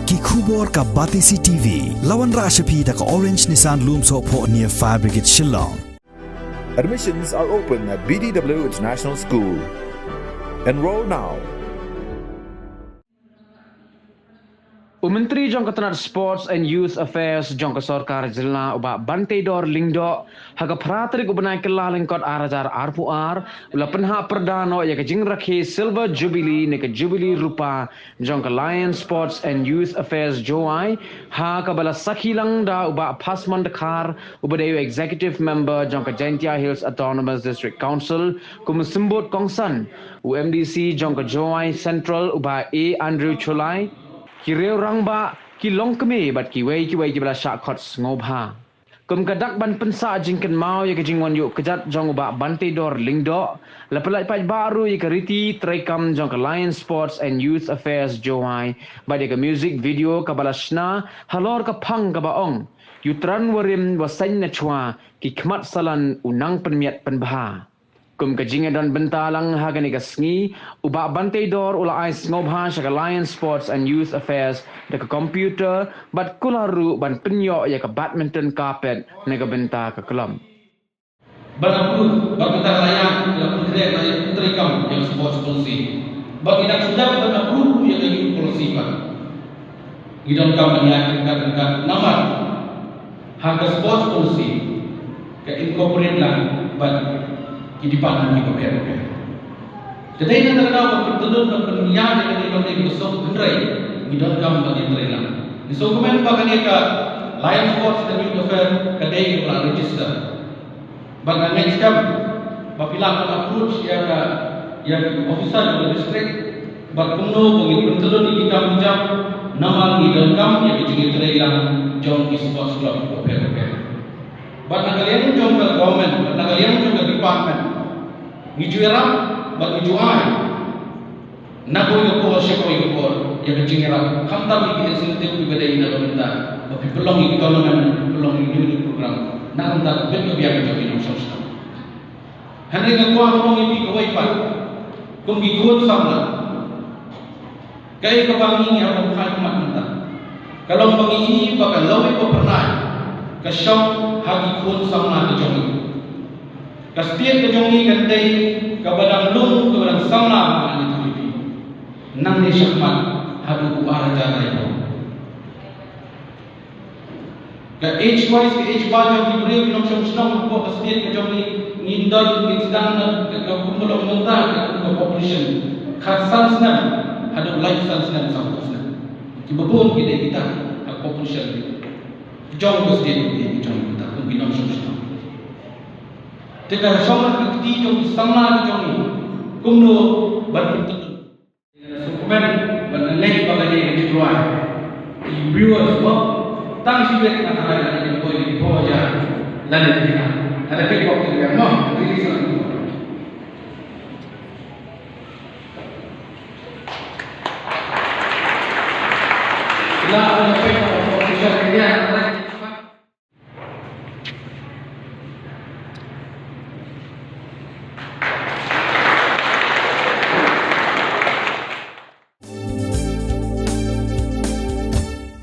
Ki khubor ka Batisi TV. Lawan Rashapi da ka Orange Nissan Lumso po near Fire Brigade Shillong. Admissions are open at BDW International School. Enroll now. Menteri Jangka Tanat Sports and Youth Affairs Jangka Sarkar Jilna uba Bante Dor Lingdo haga pratrik ubenai kelah lengkot arajar RPR ula penha perdano ya kejing rakhi Silver Jubilee ne ke Jubilee rupa Jangka Lion Sports and Youth Affairs Joai ha kabala sakhilang da uba Pasman Dakar uba deyu Executive Member Jangka Jaintia Hills Autonomous District Council kumsimbot kongsan UMDC Jangka Joai Central uba A Andrew Chulai Kireu rangba ki long keme bat ki wei ki bala shot ngobha kum kadak ban pensa jingken mau ya kejingwan yuk kejat jong ba Bante Dor Lingdo lapelai pai baru ya keriti trekam jong ke Lion Sports and Youth Affairs Johai ba de music video ka bala shna halor ka phang ka baong yutran warim wasain na chua ki khmat salan unang penmiat penbha kum kajinga dan bentalang hagani kasngi uba Bante Dor ula ais ngobha shaka Lion Sports and Youth Affairs de ka computer bat kularu ban penyo ya ka badminton carpet nega benta ka kelam banapur bagita layan ya putri layan putri kam yang sports policy bagi nak sudah banapur yang lagi policy pak idon kam yang dekat nama harga sports policy ke incorporate lah but kehidupan kita berbeza. Jadi kita tahu pertudun dan penyiar dengan ini kita besok hendrai hidup kami bagi terima. Di dokumen bagian kita Lion Sports dan Youth Affairs kedai kita register. Bagian next step, apabila kita approach yang officer dari district, berkumpul bagi pertudun ini kita menjam nama hidup kami yang juga terima John Sports Club kita berbeza. But nagalian jom ke government, nagalian jom ke department. Ngiju era, but ngiju ay. Nago yung po, siya ko yung po, yung kaching era. Kamta may insentive ko ibada yung nagamita. Tapi pelong yung tournament, pelong yung new program. Nakamta, bet yung biyak yung pinong sosna. Henry nga kuha ko yung ikaway pa. Kung gikuhon sama. Kaya kabangi niya kung kahit kumakanta. Kalau bangi ini, baka laway pa pernah. Kasyong hagi kun sama kejongi. Kastian kejongi kantai kabadang lung kabadang sama ani tulipi. Nang ni syakmat hadu ku araja itu. Ka age wise ke age ba jong diberi minum syam ko kastian kejongi ngindal ngidang ka kumulong munta ka population. Khasan snan hadu life snan samposna. Kibabun kita population jong ko state ni jong kita kung binom susto teka somar kiti jong sama jong ni kung no berpentut dokumen benalai bagani ni tuai viewers mo tang sibet na kaya ni ko ni po ya lalu kita ada kekok kita